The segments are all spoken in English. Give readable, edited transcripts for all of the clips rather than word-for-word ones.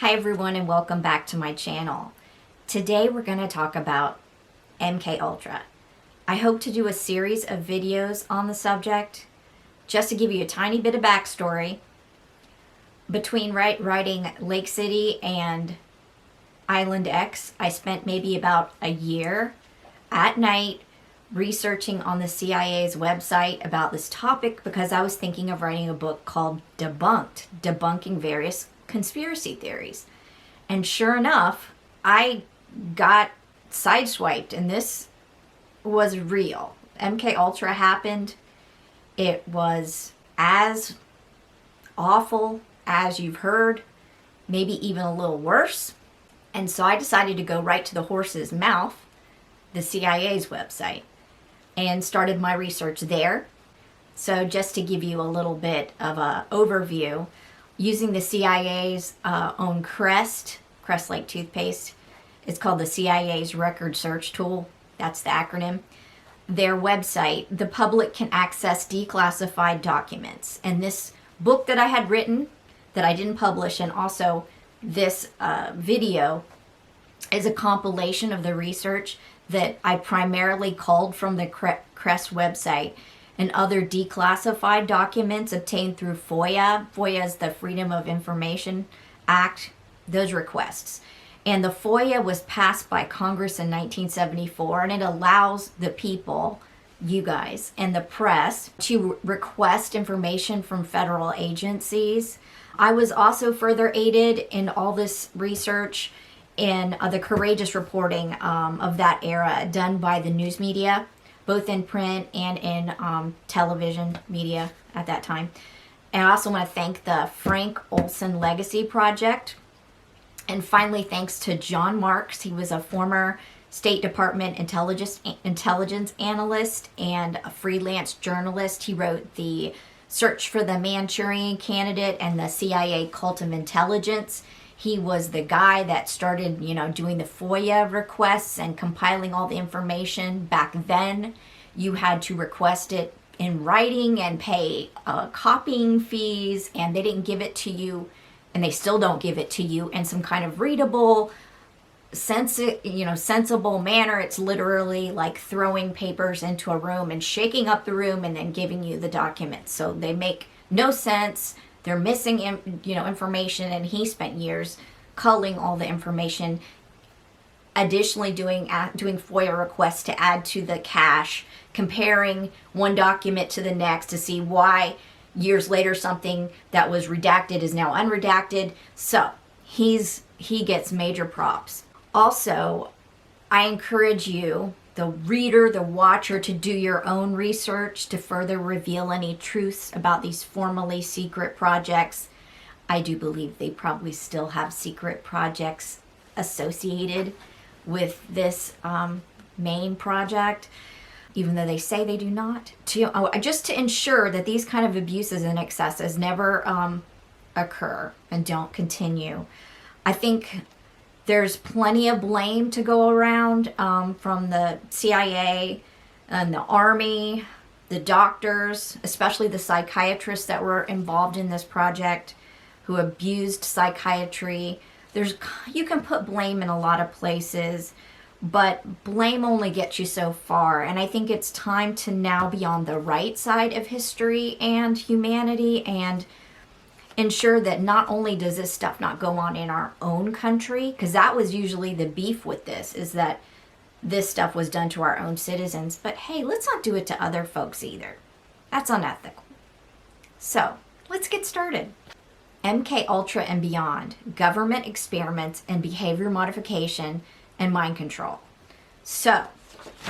Hi everyone and welcome back to my channel. Today we're going to talk about Mkultra. I hope to do a series of videos on the subject. Just to give you a tiny bit of backstory, between writing Lake City and Island X, I spent maybe about a year at night researching on the CIA's website about this topic because I was thinking of writing a book called Debunking Various Conspiracy Theories. And sure enough, I got sideswiped and this was real. Mkultra happened. It was as awful as you've heard, maybe even a little worse. And so I decided to go right to the horse's mouth, the CIA's website, and started my research there. So just to give you a little bit of an overview, using the CIA's own Crest like toothpaste, it's called the CIA's Record Search Tool. That's the acronym. Their website, the public can access declassified documents. And this book that I had written that I didn't publish, and also this video, is a compilation of the research that I primarily culled from the Crest website and other declassified documents obtained through FOIA. FOIA is the Freedom of Information Act, those requests. And the FOIA was passed by Congress in 1974, and it allows the people, you guys, and the press to request information from federal agencies. I was also further aided in all this research in the courageous reporting of that era done by the news media, both in print and in television media at that time. And I also want to thank the Frank Olson Legacy Project. And finally, thanks to John Marks. He was a former State Department intelligence analyst and a freelance journalist. He wrote the Search for the Manchurian Candidate and the CIA Cult of Intelligence. He was the guy that started, doing the FOIA requests and compiling all the information. Back then, you had to request it in writing and pay copying fees, and they didn't give it to you, and they still don't give it to you in some kind of readable, sensible manner. It's literally like throwing papers into a room and shaking up the room and then giving you the documents. So they make no sense. They're missing, information, and he spent years culling all the information. Additionally, doing FOIA requests to add to the cache, comparing one document to the next to see why years later something that was redacted is now unredacted. So he gets major props. Also, I encourage you, the reader, the watcher, to do your own research to further reveal any truths about these formerly secret projects. I do believe they probably still have secret projects associated with this main project, even though they say they do not. Just to ensure that these kind of abuses and excesses never occur and don't continue. I think there's plenty of blame to go around from the CIA and the Army, the doctors, especially the psychiatrists that were involved in this project who abused psychiatry. You can put blame in a lot of places, but blame only gets you so far. And I think it's time to now be on the right side of history and humanity and ensure that not only does this stuff not go on in our own country, because that was usually the beef with this, is that this stuff was done to our own citizens, but hey, let's not do it to other folks either. That's unethical. So let's get started. Mkultra and beyond, government experiments and behavior modification and mind control. So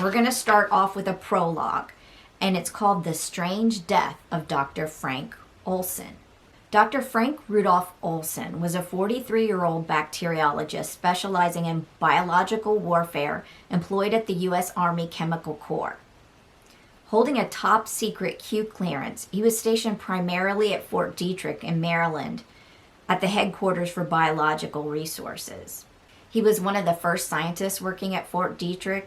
we're going to start off with a prologue, and it's called The Strange Death of Dr. Frank Olson. Dr. Frank Rudolph Olson was a 43-year-old bacteriologist specializing in biological warfare employed at the U.S. Army Chemical Corps. Holding a top-secret Q clearance, he was stationed primarily at Fort Detrick in Maryland at the headquarters for biological resources. He was one of the first scientists working at Fort Detrick,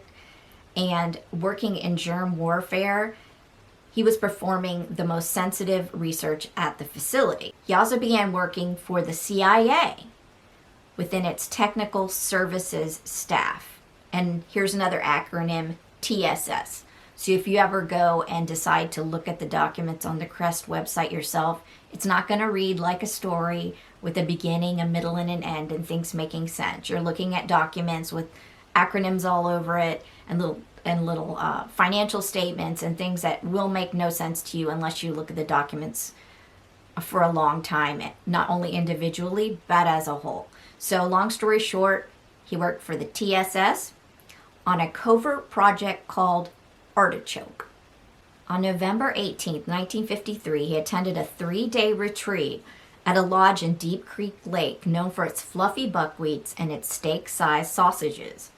and working in germ warfare, he was performing the most sensitive research at the facility. He also began working for the CIA, within its technical services staff. And here's another acronym, TSS. So if you ever go and decide to look at the documents on the CREST website yourself, it's not going to read like a story with a beginning, a middle, and an end and things making sense. You're looking at documents with acronyms all over it and little financial statements and things that will make no sense to you unless you look at the documents for a long time, not only individually, but as a whole. So long story short, he worked for the TSS on a covert project called Artichoke. On November 18th, 1953, he attended a 3-day retreat at a lodge in Deep Creek Lake known for its fluffy buckwheats and its steak-sized sausages.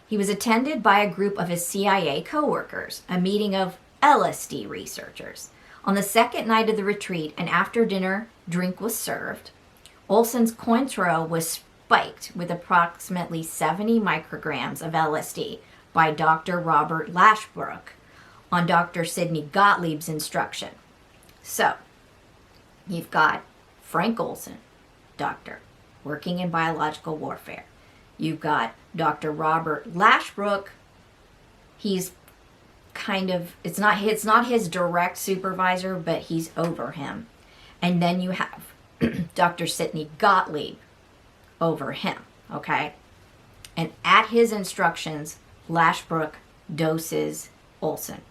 He was attended by a group of his CIA co-workers, a meeting of LSD researchers. On the second night of the retreat, an after-dinner drink was served. Olson's Cointreau was spiked with approximately 70 micrograms of LSD by Dr. Robert Lashbrook on Dr. Sidney Gottlieb's instruction. So, you've got Frank Olson, doctor, working in biological warfare. You've got Dr. Robert Lashbrook. He's kind of, it's not his direct supervisor, but he's over him. And then you have Dr. Sidney Gottlieb over him, okay? And at his instructions, Lashbrook doses Olson.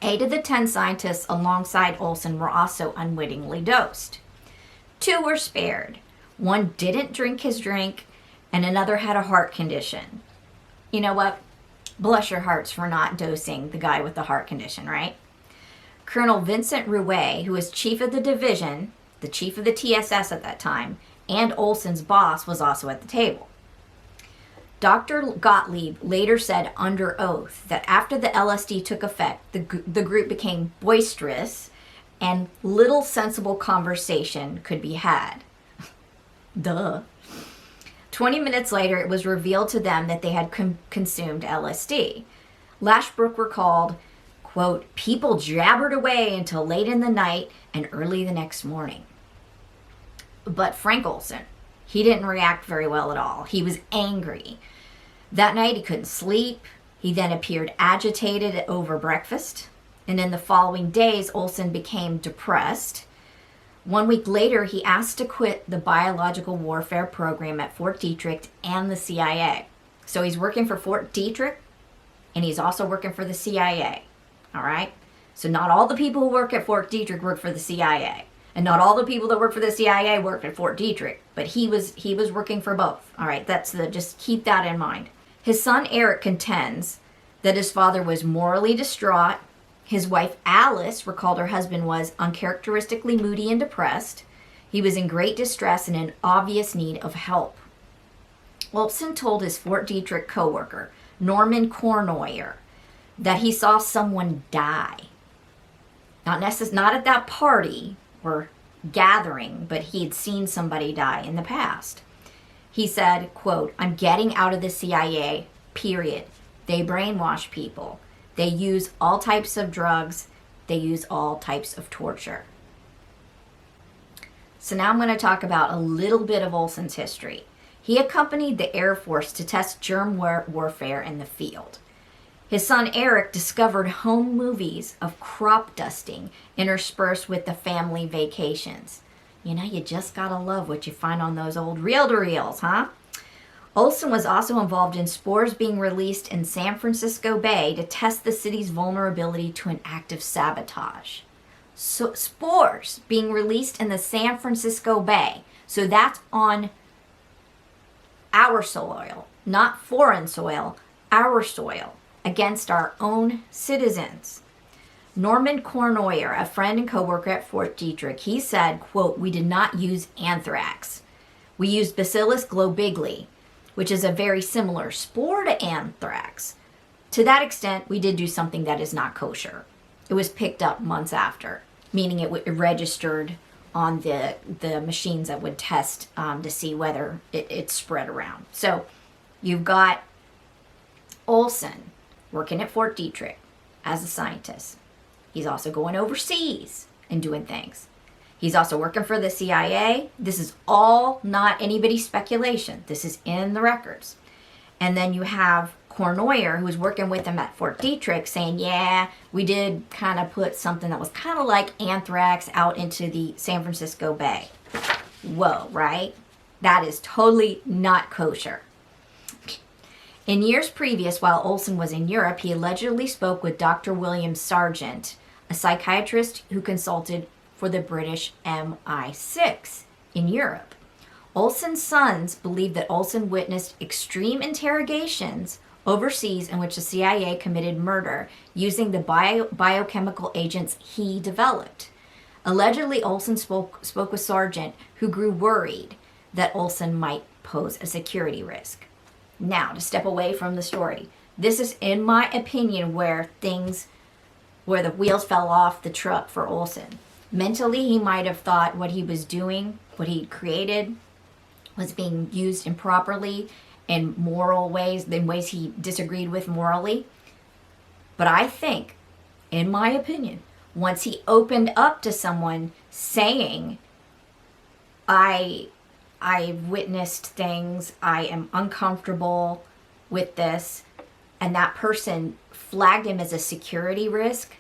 8 of the 10 scientists alongside Olson were also unwittingly dosed. 2 were spared. 1 didn't drink his drink, and another had a heart condition. You know what? Bless your hearts for not dosing the guy with the heart condition, right? Colonel Vincent Rouet, who was chief of the division, the chief of the TSS at that time, and Olson's boss, was also at the table. Dr. Gottlieb later said under oath that after the LSD took effect, the group became boisterous and little sensible conversation could be had. Duh. 20 minutes later, it was revealed to them that they had consumed LSD. Lashbrook recalled, quote, "People jabbered away until late in the night and early the next morning." But Frank Olson, he didn't react very well at all. He was angry. That night he couldn't sleep. He then appeared agitated over breakfast. And in the following days, Olson became depressed. 1 week later, he asked to quit the biological warfare program at Fort Detrick and the CIA. So he's working for Fort Detrick, and he's also working for the CIA. All right? So not all the people who work at Fort Detrick work for the CIA. And not all the people that work for the CIA work at Fort Detrick. But he was working for both. All right? Just keep that in mind. His son Eric contends that his father was morally distraught. His wife Alice recalled her husband was uncharacteristically moody and depressed. He was in great distress and in obvious need of help. Olson told his Fort Detrick co-worker, Norman Cornoyer, that he saw someone die. Not at that party or gathering, but he had seen somebody die in the past. He said, quote, "I'm getting out of the CIA, period. They brainwash people. They use all types of drugs. They use all types of torture." So now I'm going to talk about a little bit of Olson's history. He accompanied the Air Force to test germ warfare in the field. His son Eric discovered home movies of crop dusting interspersed with the family vacations. You know, you just gotta love what you find on those old reel-to-reels, huh? Olson was also involved in spores being released in San Francisco Bay to test the city's vulnerability to an act of sabotage. So spores being released in the San Francisco Bay. So that's on our soil, not foreign soil, our soil, against our own citizens. Norman Cornoyer, a friend and co-worker at Fort Detrick, he said, quote, "We did not use anthrax. We used Bacillus globigli, which is a very similar spore to anthrax. To that extent, we did do something that is not kosher. It was picked up months after, meaning it registered on the machines that would test to see whether it spread around." So you've got Olson working at Fort Detrick as a scientist. He's also going overseas and doing things. He's also working for the CIA. This is all not anybody's speculation. This is in the records. And then you have Cournoyer, who was working with him at Fort Detrick, saying, yeah, we did kind of put something that was kind of like anthrax out into the San Francisco Bay. Whoa, right? That is totally not kosher. In years previous, while Olson was in Europe, he allegedly spoke with Dr. William Sargent, a psychiatrist who consulted for the British MI6 in Europe. Olson's sons believe that Olson witnessed extreme interrogations overseas in which the CIA committed murder using the biochemical agents he developed. Allegedly, Olson spoke with Sargent, who grew worried that Olson might pose a security risk. Now, to step away from the story, this is, in my opinion, where the wheels fell off the truck for Olson. Mentally, he might have thought what he was doing, what he created, was being used improperly in moral ways, in ways he disagreed with morally. But I think, in my opinion, once he opened up to someone saying, I witnessed things, I am uncomfortable with this, and that person flagged him as a security risk,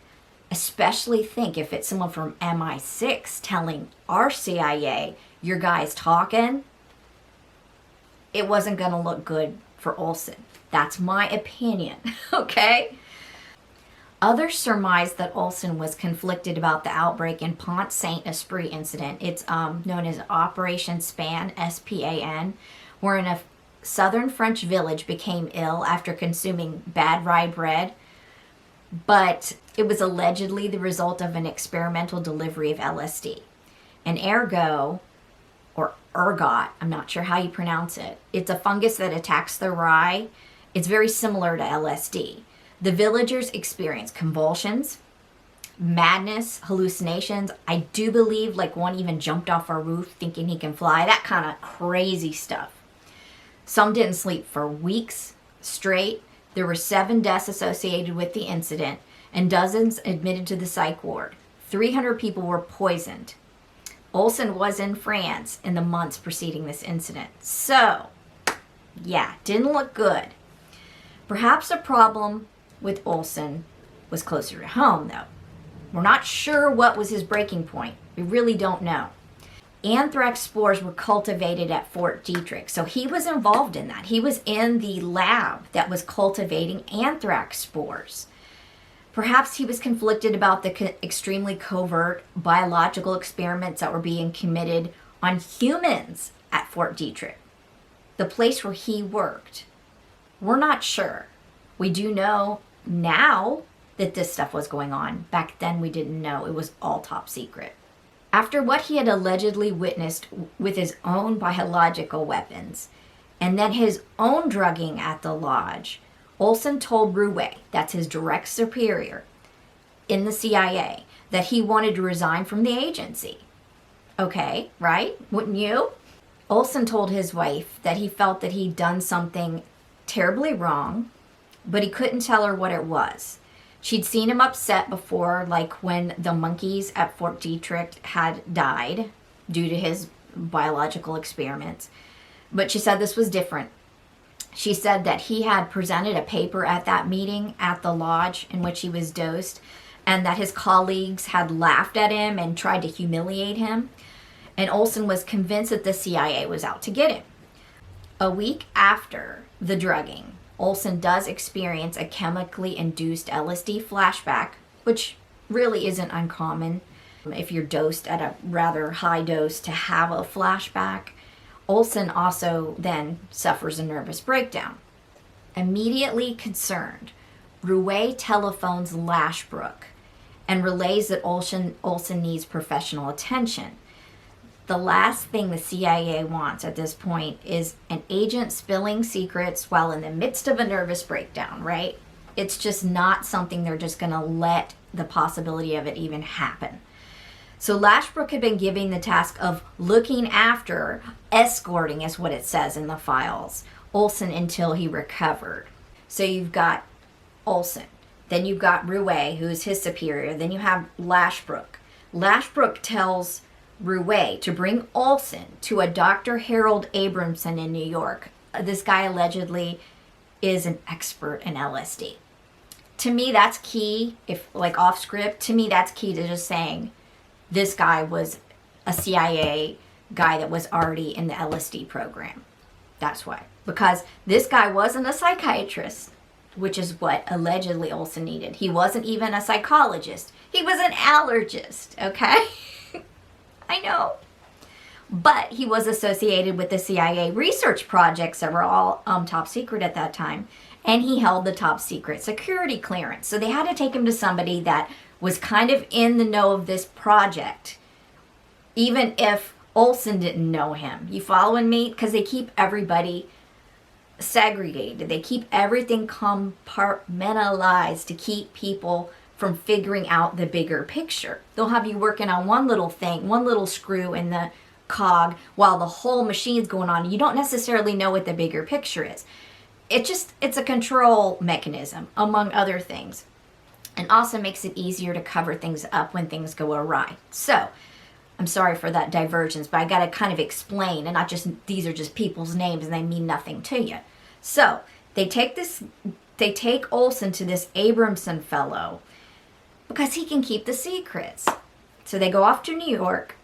especially think if it's someone from MI6 telling our CIA, your guy's talking, it wasn't going to look good for Olson. That's my opinion, okay? Others surmise that Olson was conflicted about the outbreak in Pont Saint-Esprit incident. It's known as Operation Span, S-P-A-N, wherein a southern French village became ill after consuming bad rye bread, but it was allegedly the result of an experimental delivery of LSD. And ergot, I'm not sure how you pronounce it. It's a fungus that attacks the rye. It's very similar to LSD. The villagers experienced convulsions, madness, hallucinations. I do believe like one even jumped off a roof thinking he can fly. That kind of crazy stuff. Some didn't sleep for weeks straight. There were 7 deaths associated with the incident and dozens admitted to the psych ward. 300 people were poisoned. Olson was in France in the months preceding this incident. So, yeah, didn't look good. Perhaps the problem with Olson was closer to home, though. We're not sure what was his breaking point. We really don't know. Anthrax spores were cultivated at Fort Detrick, so he was involved in that. He was in the lab that was cultivating anthrax spores. Perhaps he was conflicted about the extremely covert biological experiments that were being committed on humans at Fort Detrick, the place where he worked. We're not sure. We do know now that this stuff was going on. Back then we didn't know. It was all top secret. After what he had allegedly witnessed with his own biological weapons, and then his own drugging at the lodge, Olson told Rouet, that's his direct superior in the CIA, that he wanted to resign from the agency. Okay, right? Wouldn't you? Olson told his wife that he felt that he'd done something terribly wrong, but he couldn't tell her what it was. She'd seen him upset before, like when the monkeys at Fort Detrick had died due to his biological experiments. But she said this was different. She said that he had presented a paper at that meeting at the lodge in which he was dosed, and that his colleagues had laughed at him and tried to humiliate him. And Olson was convinced that the CIA was out to get him. A week after the drugging, Olson does experience a chemically induced LSD flashback, which really isn't uncommon if you're dosed at a rather high dose to have a flashback. Olson also then suffers a nervous breakdown. Immediately concerned, Rouet telephones Lashbrook and relays that Olson needs professional attention. The last thing the CIA wants at this point is an agent spilling secrets while in the midst of a nervous breakdown, right? It's just not something they're just going to let the possibility of it even happen. So Lashbrook had been given the task of looking after, escorting is what it says in the files, Olson until he recovered. So you've got Olson, then you've got Rouet, who's his superior, then you have Lashbrook. Lashbrook tells Rouet to bring Olson to a Dr. Harold Abramson in New York. This guy allegedly is an expert in LSD. To me, that's key. If like off script, to me, that's key to just saying this guy was a CIA guy that was already in the LSD program. That's why. Because this guy wasn't a psychiatrist, which is what allegedly Olson needed. He wasn't even a psychologist. He was an allergist, okay? I know. But he was associated with the CIA research projects that were all top secret at that time. And he held the top secret security clearance. So they had to take him to somebody that was kind of in the know of this project, even if Olson didn't know him. You following me? Because they keep everybody segregated. They keep everything compartmentalized to keep people from figuring out the bigger picture. They'll have you working on one little thing, one little screw in the cog while the whole machine's going on. You don't necessarily know what the bigger picture is. It's a control mechanism, among other things. And also makes it easier to cover things up when things go awry. So, I'm sorry for that divergence, but I got to kind of explain, and not just, these are just people's names and they mean nothing to you. So, they take Olson to this Abramson fellow because he can keep the secrets. So they go off to New York,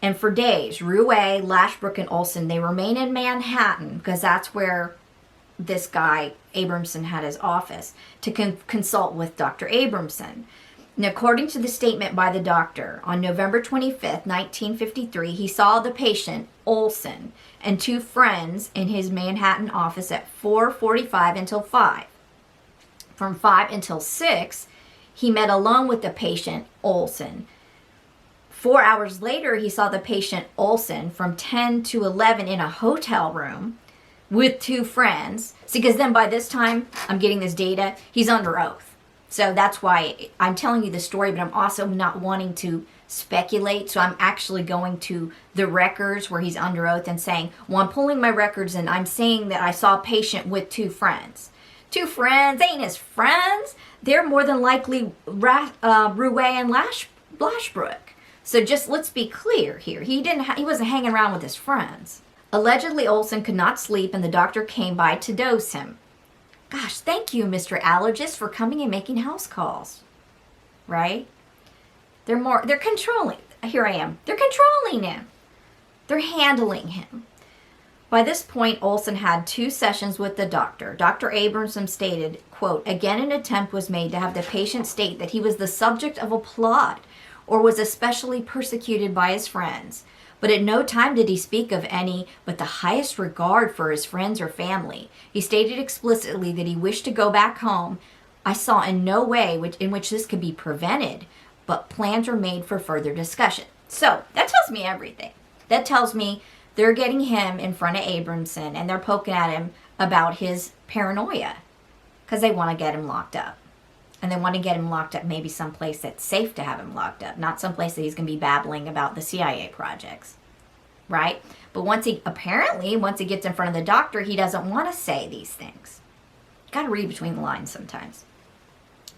and for days, Rouet, Lashbrook, and Olson, they remain in Manhattan because that's where this guy, Abramson, had his office, to consult with Dr. Abramson. And according to the statement by the doctor, on November 25th, 1953, he saw the patient, Olson, and two friends in his Manhattan office at 4:45 until 5. From 5 until 6, he met alone with the patient, Olson. 4 hours later, he saw the patient, Olson, from 10 to 11 in a hotel room with two friends. See, because then by this time, I'm getting this data, he's under oath. So that's why I'm telling you the story, but I'm also not wanting to speculate. So I'm actually going to the records where he's under oath and saying, well, I'm pulling my records and I'm saying that I saw a patient with two friends. Two friends ain't his friends. They're more than likely Rouet and Lashbrook. So just let's be clear here. He wasn't hanging around with his friends. Allegedly, Olson could not sleep and the doctor came by to dose him. Gosh, thank you, Mr. Allergist, for coming and making house calls. Right? They're controlling. Here I am. They're controlling him. They're handling him. By this point, Olson had 2 sessions with the doctor. Dr. Abramson stated, quote, again an attempt was made to have the patient state that he was the subject of a plot or was especially persecuted by his friends. But at no time did he speak of any but the highest regard for his friends or family. He stated explicitly that he wished to go back home. I saw in no way in which this could be prevented, but plans were made for further discussion. So that tells me everything. That tells me they're getting him in front of Abramson and they're poking at him about his paranoia because they want to get him locked up. And they want to get him locked up maybe someplace that's safe to have him locked up, not someplace that he's going to be babbling about the CIA projects, right? But once he gets in front of the doctor, he doesn't want to say these things. You got to read between the lines sometimes.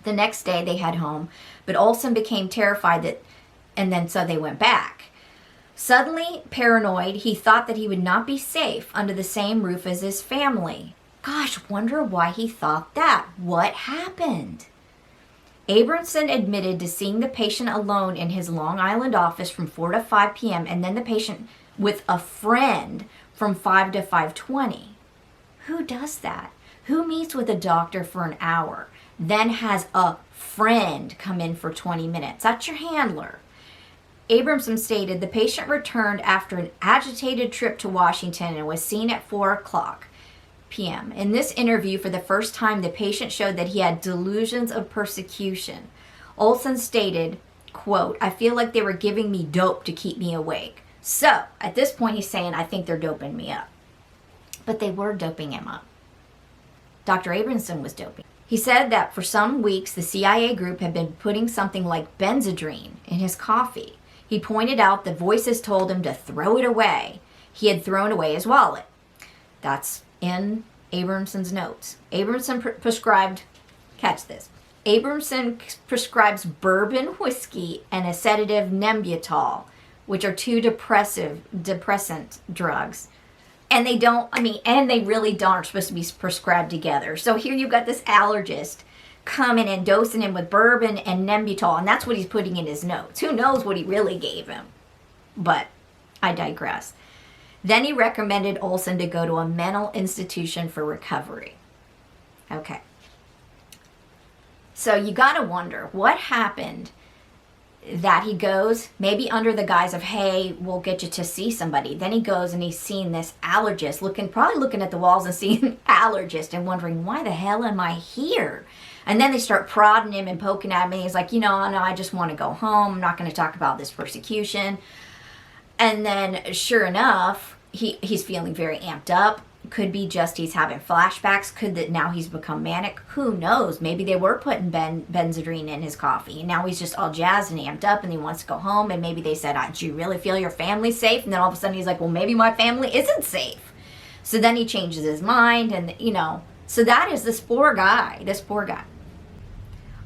The next day they head home, but Olson became terrified so they went back. Suddenly paranoid, he thought that he would not be safe under the same roof as his family. Gosh, wonder why he thought that. What happened? Abramson admitted to seeing the patient alone in his Long Island office from 4 to 5 p.m. and then the patient with a friend from 5 to 5:20. Who does that? Who meets with a doctor for an hour, then has a friend come in for 20 minutes? That's your handler. Abramson stated the patient returned after an agitated trip to Washington and was seen at 4 p.m. In this interview, for the first time, the patient showed that he had delusions of persecution. Olson stated, quote, I feel like they were giving me dope to keep me awake. So, at this point, he's saying, I think they're doping me up. But they were doping him up. Dr. Abramson was doping. He said that for some weeks, the CIA group had been putting something like Benzedrine in his coffee. He pointed out that voices told him to throw it away. He had thrown away his wallet. That's in Abramson's notes. Abramson prescribed, catch this, Abramson prescribes bourbon whiskey and a sedative Nembutal, which are two depressant drugs. And they don't, and they really aren't supposed to be prescribed together. So here you've got this allergist coming and dosing him with bourbon and Nembutal, and that's what he's putting in his notes. Who knows what he really gave him? But I digress. Then he recommended Olson to go to a mental institution for recovery. Okay. So you gotta wonder, what happened that he goes, maybe under the guise of, hey, we'll get you to see somebody. Then he goes and he's seeing this allergist, probably looking at the walls and seeing allergist and wondering, why the hell am I here? And then they start prodding him and poking at him. And he's like, no, I just want to go home. I'm not going to talk about this persecution. And then sure enough, he's feeling very amped up. Could be just he's having flashbacks. Could that now he's become manic? Who knows? Maybe they were putting benzodrine in his coffee. And now he's just all jazzed and amped up and he wants to go home. And maybe they said, do you really feel your family's safe? And then all of a sudden he's like, well, maybe my family isn't safe. So then he changes his mind and, so that is this poor guy.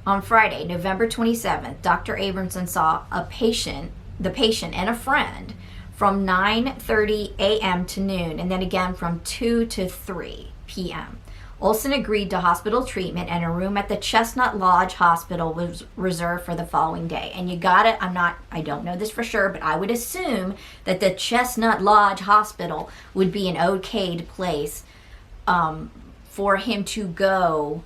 On Friday, November 27th, Dr. Abramson saw the patient and a friend from 9:30 a.m. to noon, and then again from 2 to 3 p.m. Olson agreed to hospital treatment, and a room at the Chestnut Lodge Hospital was reserved for the following day. And I don't know this for sure, but I would assume that the Chestnut Lodge Hospital would be an okayed place for him to go,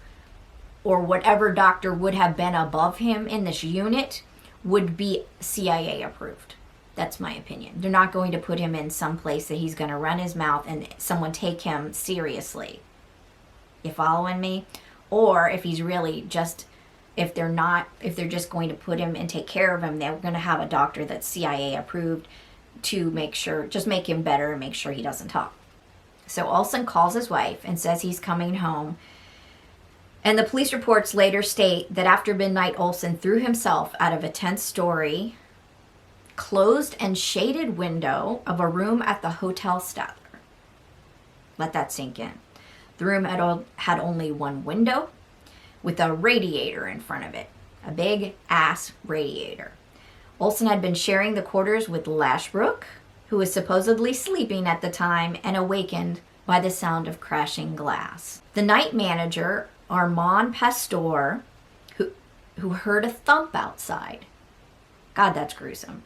or whatever doctor would have been above him in this unit would be CIA approved. That's my opinion. They're not going to put him in some place that he's going to run his mouth and someone take him seriously. You following me? Or if he's really just, if they're just going to put him and take care of him, they're going to have a doctor that's CIA approved to make him better and make sure he doesn't talk. So Olson calls his wife and says he's coming home. And the police reports later state that after midnight, Olson threw himself out of a 10-story, closed and shaded window of a room at the Hotel Statler. Let that sink in. The room had only one window with a radiator in front of it, a big ass radiator. Olson had been sharing the quarters with Lashbrook, who was supposedly sleeping at the time and awakened by the sound of crashing glass. The night manager, Armand Pastor, who heard a thump outside. God, that's gruesome.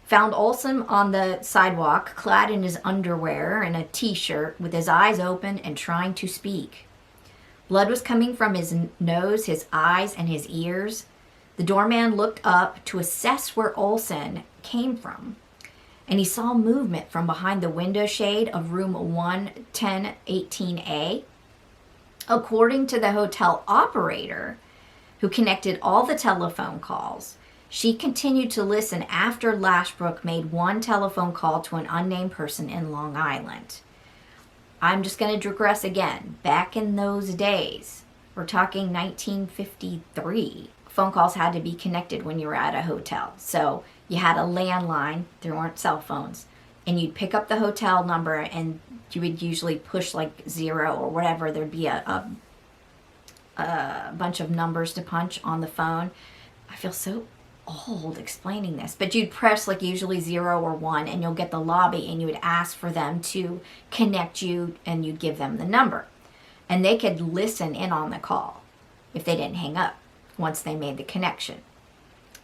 Found Olson on the sidewalk, clad in his underwear and a t-shirt, with his eyes open and trying to speak. Blood was coming from his nose, his eyes, and his ears. The doorman looked up to assess where Olson came from, and he saw movement from behind the window shade of room 11018A. According to the hotel operator, who connected all the telephone calls, she continued to listen after Lashbrook made one telephone call to an unnamed person in Long Island. I'm just going to digress again. Back in those days, we're talking 1953, phone calls had to be connected when you were at a hotel. So you had a landline, there weren't cell phones, and you'd pick up the hotel number and you would usually push like 0 or whatever. There'd be a bunch of numbers to punch on the phone. I feel so old explaining this, but you'd press like usually 0 or 1 and you'll get the lobby and you would ask for them to connect you and you'd give them the number. And they could listen in on the call if they didn't hang up once they made the connection.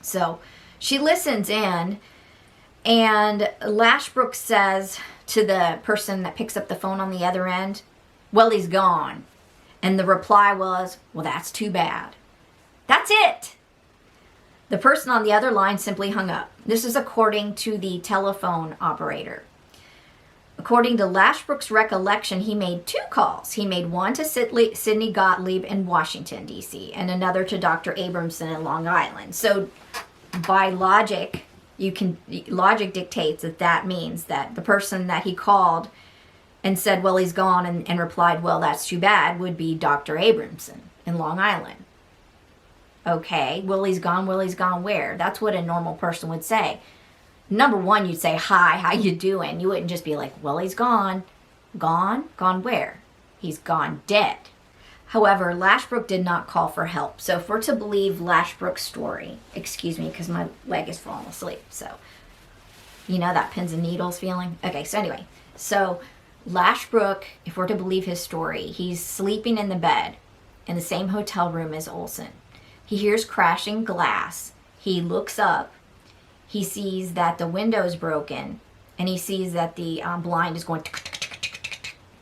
So she listens in, and Lashbrook says to the person that picks up the phone on the other end, well, he's gone. And the reply was, well, that's too bad. That's it. The person on the other line simply hung up. This is according to the telephone operator. According to Lashbrook's recollection, he made 2 calls. He made one to Sidney Gottlieb in Washington, D.C., and another to Dr. Abramson in Long Island. So by logic, logic dictates that means that the person that he called and said, well, he's gone, and replied, well, that's too bad, would be Dr. Abramson in Long Island. Okay, Willie's gone where? That's what a normal person would say. Number one, you'd say, hi, how you doing? You wouldn't just be like, well, he's gone. Gone? Gone where? He's gone dead. However, Lashbrook did not call for help. So if we're to believe Lashbrook's story, excuse me, because my leg is falling asleep. So You know, that pins and needles feeling? Okay, so anyway, so Lashbrook, if we're to believe his story, he's sleeping in the bed in the same hotel room as Olson. He hears crashing glass. He looks up. He sees that the window's broken, and he sees that the blind is going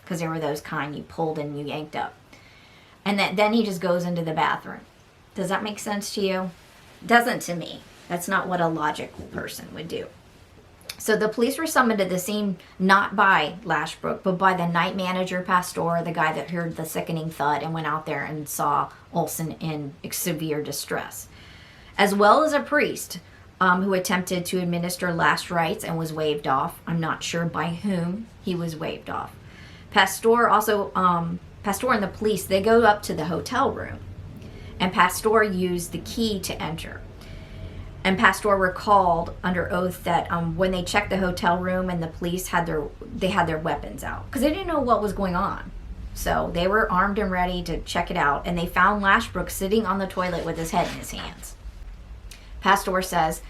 because there were those kind you pulled and you yanked up. And then he just goes into the bathroom. Does that make sense to you? Doesn't to me. That's not what a logical person would do. So the police were summoned to the scene not by Lashbrook, but by the night manager, Pastor, the guy that heard the sickening thud and went out there and saw Olson in severe distress, as well as a priest who attempted to administer last rites and was waved off. I'm not sure by whom he was waved off. Pastor and the police, they go up to the hotel room, and Pastor used the key to enter. And Pastor recalled under oath that when they checked the hotel room and the police had their weapons out because they didn't know what was going on. So they were armed and ready to check it out, and they found Lashbrook sitting on the toilet with his head in his hands. Pastor says,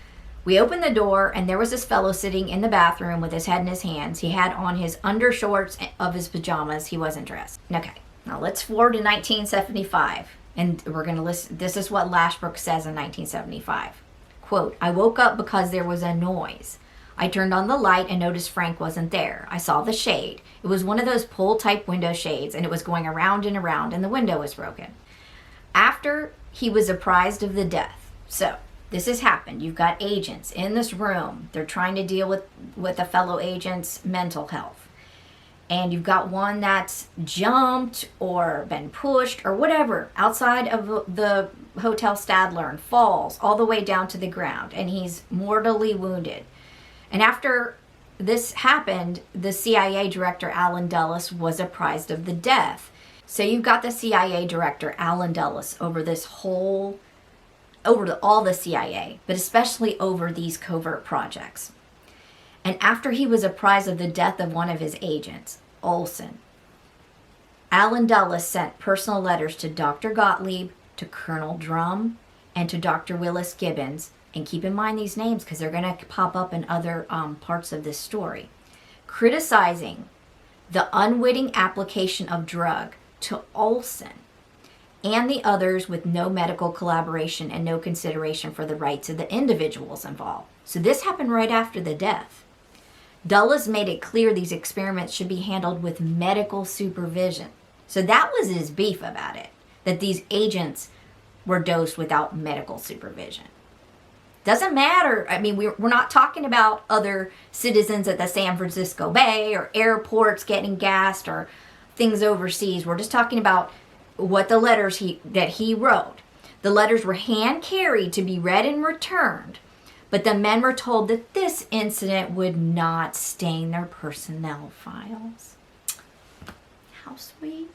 "We opened the door and there was this fellow sitting in the bathroom with his head in his hands. He had on his undershorts of his pajamas. He wasn't dressed." Okay, now let's forward to 1975, and we're going to listen. This is what Lashbrook says in 1975. Quote, "I woke up because there was a noise. I turned on the light and noticed Frank wasn't there. I saw the shade. It was one of those pull-type window shades, and it was going around and around, and the window was broken. After he was apprised of the death." So this has happened. You've got agents in this room. They're trying to deal with a fellow agent's mental health. And you've got one that's jumped or been pushed or whatever outside of the Hotel Stadler and falls all the way down to the ground, and he's mortally wounded. And after this happened, the CIA director, Alan Dulles, was apprised of the death. So you've got the CIA director, Alan Dulles, over all the CIA, but especially over these covert projects. And after he was apprised of the death of one of his agents, Olson, Alan Dulles sent personal letters to Dr. Gottlieb, to Colonel Drum, and to Dr. Willis Gibbons. And keep in mind these names because they're going to pop up in other parts of this story, criticizing the unwitting application of drug to Olson and the others with no medical collaboration and no consideration for the rights of the individuals involved. So this happened right after the death. Dulles made it clear these experiments should be handled with medical supervision. So that was his beef about it, that these agents were dosed without medical supervision. Doesn't matter. I mean, we're not talking about other citizens at the San Francisco Bay or airports getting gassed or things overseas. We're just talking about what the letters that he wrote. The letters were hand carried to be read and returned, but the men were told that this incident would not stain their personnel files. How sweet.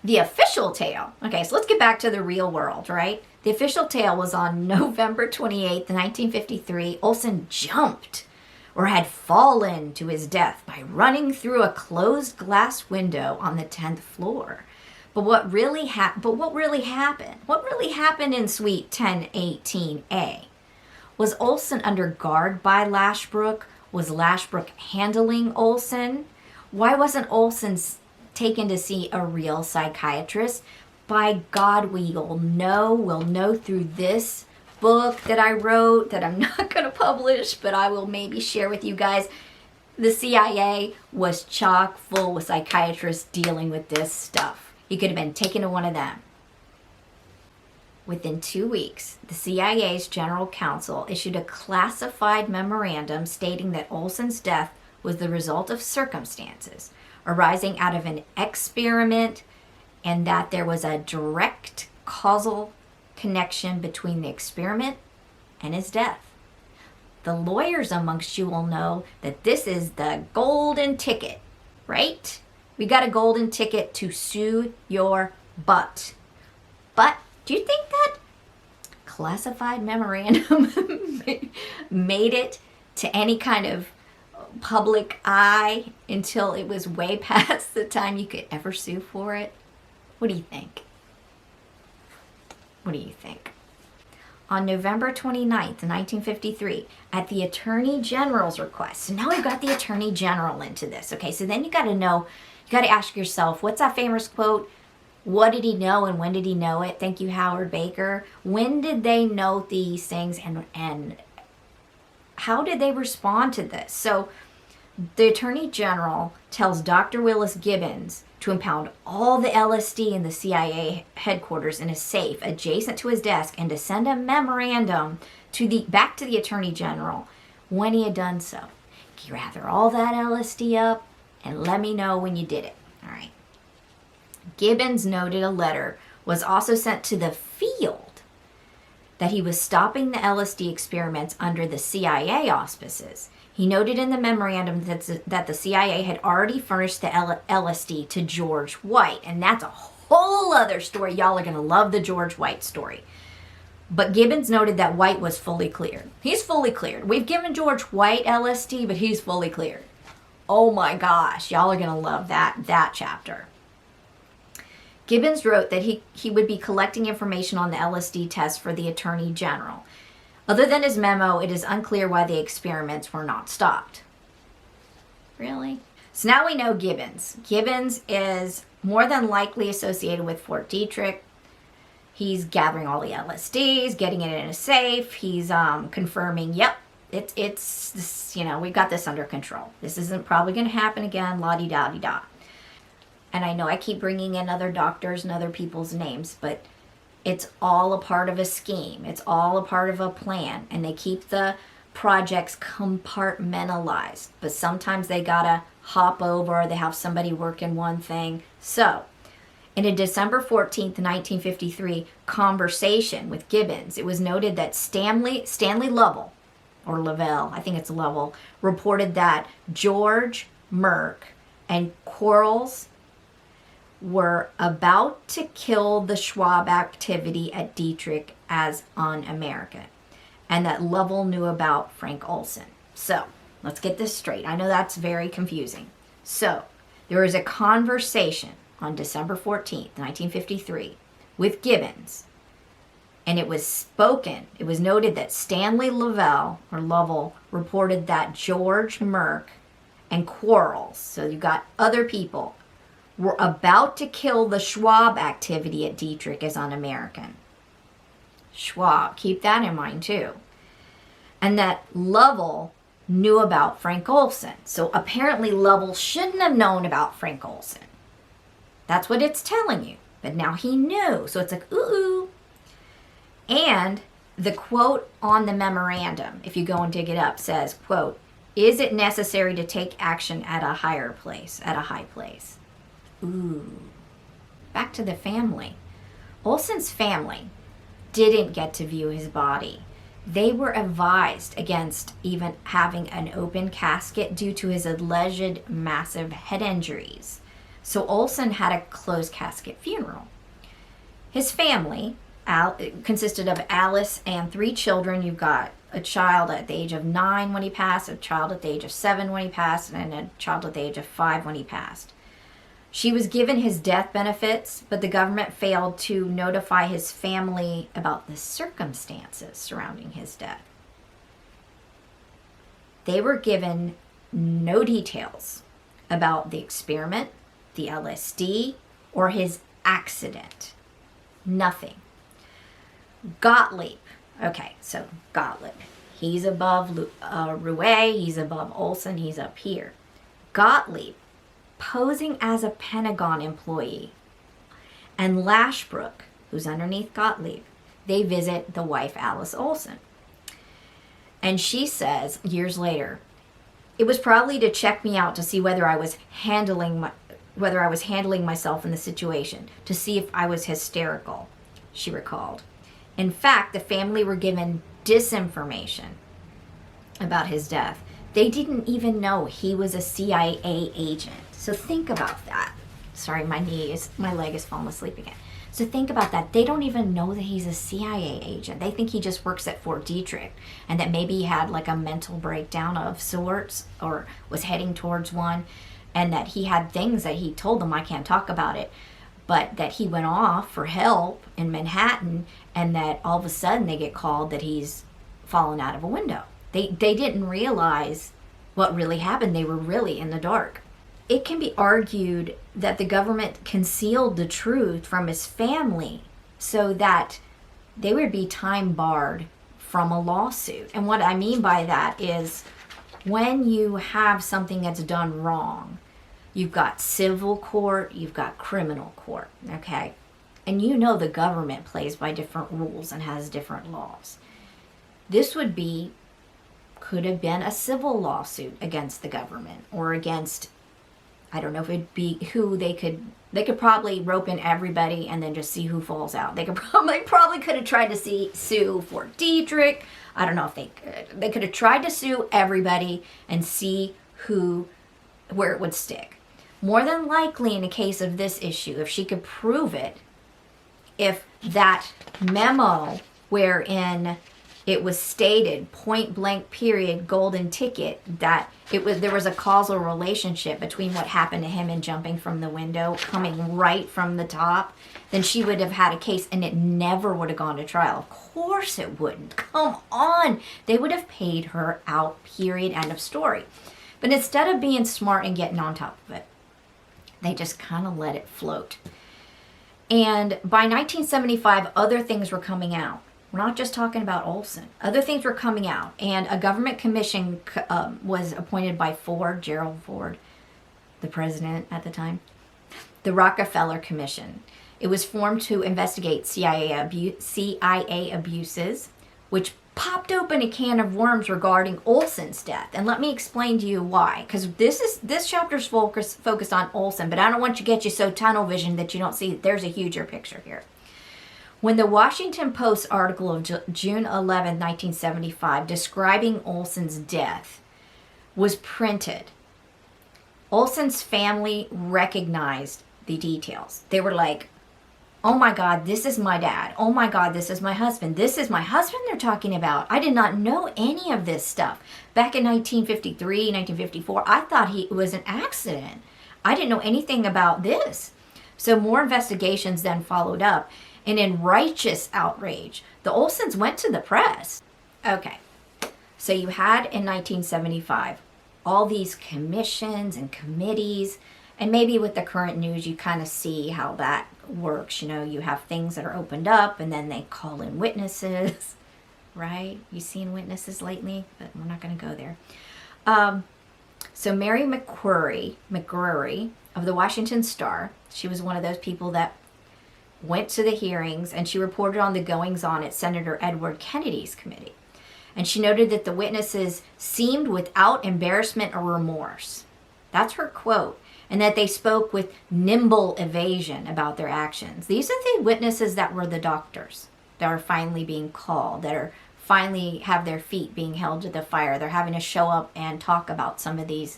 The official tale. Okay, so let's get back to the real world, right? The official tale was on November 28th, 1953. Olson jumped or had fallen to his death by running through a closed glass window on the 10th floor. But what really happened in Suite 1018A? Was Olson under guard by Lashbrook? Was Lashbrook handling Olson? Why wasn't Olson taken to see a real psychiatrist? By God, we'll know through this book that I wrote that I'm not going to publish, but I will maybe share with you guys. The CIA was chock full with psychiatrists dealing with this stuff. You could have been taken to one of them. Within 2 weeks, the CIA's general counsel issued a classified memorandum stating that Olson's death was the result of circumstances arising out of an experiment and that there was a direct causal connection between the experiment and his death. The lawyers amongst you will know that this is the golden ticket, right? We got a golden ticket to sue your butt. But do you think that classified memorandum made it to any kind of public eye until it was way past the time you could ever sue for it? What do you think? What do you think? on November 29th, 1953, at the Attorney General's request. So now we've got the Attorney General into this. Okay, so then you got to ask yourself, what's that famous quote? What did he know and when did he know it? Thank you, Howard Baker. When did they know these things and how did they respond to this? So the Attorney General tells Dr. Willis Gibbons to impound all the LSD in the CIA headquarters in a safe adjacent to his desk and to send a memorandum back to the Attorney General when he had done so. Gather all that LSD up and let me know when you did it. All right. Gibbons noted a letter was also sent to the field that he was stopping the LSD experiments under the CIA auspices. He noted in the memorandum that the CIA had already furnished the LSD to George White, and that's a whole other story. Y'all are going to love the George White story. But Gibbons noted that White was fully cleared. He's fully cleared. We've given George White LSD, but he's fully cleared. Oh my gosh, y'all are going to love that chapter. Gibbons wrote that he would be collecting information on the LSD test for the Attorney General. Other than his memo, it is unclear why the experiments were not stopped. Really? So now we know Gibbons. Gibbons is more than likely associated with Fort Detrick. He's gathering all the LSDs, getting it in a safe. He's confirming, yep, it's we've got this under control. This isn't probably going to happen again, la-di-da-di-da. And I know I keep bringing in other doctors and other people's names, but it's all a part of a scheme. It's all a part of a plan. And they keep the projects compartmentalized. But sometimes they gotta hop over. They have somebody working one thing. So, in a December 14th, 1953 conversation with Gibbons, it was noted that Stanley Lovell, or Lavelle, I think it's Lovell, reported that George, Merck, and Quarles were about to kill the Schwab activity at Detrick as un-American, and that Lovell knew about Frank Olson. So, let's get this straight. I know that's very confusing. So, there was a conversation on December 14th, 1953, with Gibbons, and it was noted that Stanley Lovell reported that George, Merck, and Quarles, so you got other people, were about to kill the Schwab activity at Detrick as un-American. Schwab, keep that in mind too. And that Lovell knew about Frank Olson. So apparently Lovell shouldn't have known about Frank Olson. That's what it's telling you. But now he knew. So it's like, ooh. And the quote on the memorandum, if you go and dig it up, says, quote, "Is it necessary to take action at a high place?" Ooh. Back to the family. Olson's family didn't get to view his body. They were advised against even having an open casket due to his alleged massive head injuries. So Olson had a closed casket funeral. His family consisted of Alice and 3 children. You've got a child at the age of 9 when he passed, a child at the age of 7 when he passed, and a child at the age of 5 when he passed. She was given his death benefits, but the government failed to notify his family about the circumstances surrounding his death. They were given no details about the experiment, the LSD, or his accident. Nothing. Gottlieb. Okay, so Gottlieb. He's above Rouet, he's above Olson, he's up here. Gottlieb, posing as a Pentagon employee, and Lashbrook, who's underneath Gottlieb, they visit the wife Alice Olson. And she says, years later, "It was probably to check me out to see whether I was handling myself in the situation, to see if I was hysterical," she recalled. In fact, the family were given disinformation about his death. They didn't even know he was a CIA agent. So think about that. Sorry, my leg is falling asleep again. So think about that. They don't even know that he's a CIA agent. They think he just works at Fort Detrick, and that maybe he had like a mental breakdown of sorts or was heading towards one, and that he had things that he told them, "I can't talk about it." but that he went off for help in Manhattan, and that all of a sudden they get called that he's fallen out of a window. They didn't realize what really happened. They were really in the dark. It can be argued that the government concealed the truth from his family so that they would be time barred from a lawsuit. And what I mean by that is when you have something that's done wrong, you've got civil court, you've got criminal court, okay? And you know the government plays by different rules and has different laws. This could have been a civil lawsuit against the government, or against, I don't know if it'd be who they could probably rope in everybody and then just see who falls out. They could probably could have tried to sue Fort Detrick. I don't know if they could have tried to sue everybody and see where it would stick. More than likely in a case of this issue, if she could prove it, if that memo wherein it was stated, point blank period, golden ticket, that there was a causal relationship between what happened to him and jumping from the window, coming right from the top, then she would have had a case and it never would have gone to trial. Of course it wouldn't. Come on. They would have paid her out, period, end of story. But instead of being smart and getting on top of it, they just kind of let it float. And by 1975, other things were coming out. We're not just talking about Olson. Other things were coming out, and a government commission was appointed by Gerald Ford, the president at the time, the Rockefeller Commission. It was formed to investigate CIA abuses, which popped open a can of worms regarding Olson's death. And let me explain to you why, because this chapter's focused on Olson, but I don't want to get you so tunnel vision that you don't see there's a huger picture here. When the Washington Post article of June 11, 1975, describing Olson's death was printed, Olson's family recognized the details. They were like, oh my God, this is my dad. Oh my God, this is my husband. This is my husband they're talking about. I did not know any of this stuff. Back in 1953, 1954, I thought it was an accident. I didn't know anything about this. So more investigations then followed up. And in righteous outrage, the Olsons went to the press. Okay, so you had in 1975 all these commissions and committees, and maybe with the current news you kind of see how that works. You know, you have things that are opened up and then they call in witnesses, right? You seen witnesses lately? But we're not going to go there. So Mary McGrory of the Washington Star, she was one of those people that went to the hearings, and she reported on the goings-on at Senator Edward Kennedy's committee. And she noted that the witnesses seemed without embarrassment or remorse. That's her quote. And that they spoke with nimble evasion about their actions. These are the witnesses that were the doctors that are finally being called, that are finally have their feet being held to the fire. They're having to show up and talk about some of these,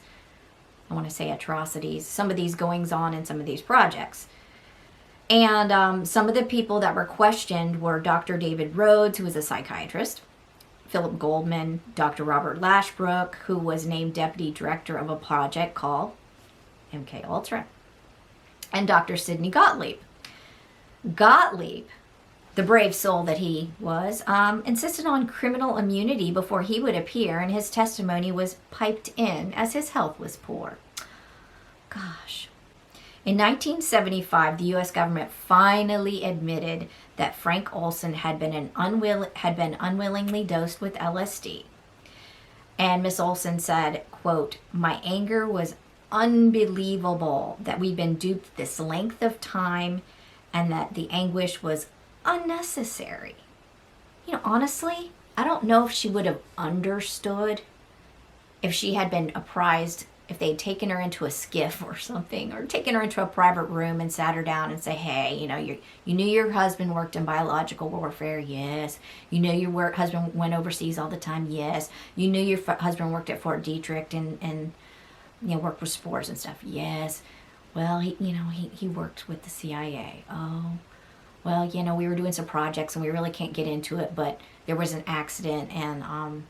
I want to say atrocities, some of these goings-on in some of these projects. And some of the people that were questioned were Dr. David Rhodes, who was a psychiatrist, Philip Goldman, Dr. Robert Lashbrook, who was named deputy director of a project called Mkultra, and Dr. Sidney Gottlieb. Gottlieb, the brave soul that he was, insisted on criminal immunity before he would appear, and his testimony was piped in as his health was poor. Gosh. In 1975, the U.S. government finally admitted that Frank Olson had been unwillingly dosed with LSD. And Miss Olson said, quote, "My anger was unbelievable that we'd been duped this length of time and that the anguish was unnecessary." You know, honestly, I don't know if she would have understood if she had been apprised, if they'd taken her into a skiff or something, or taken her into a private room and sat her down and say, hey, you know, you knew your husband worked in biological warfare, yes. You know your husband went overseas all the time, yes. You knew your husband worked at Fort Detrick and you know, worked with spores and stuff, yes. Well, he worked with the CIA. Oh, well, you know, we were doing some projects and we really can't get into it, but there was an accident and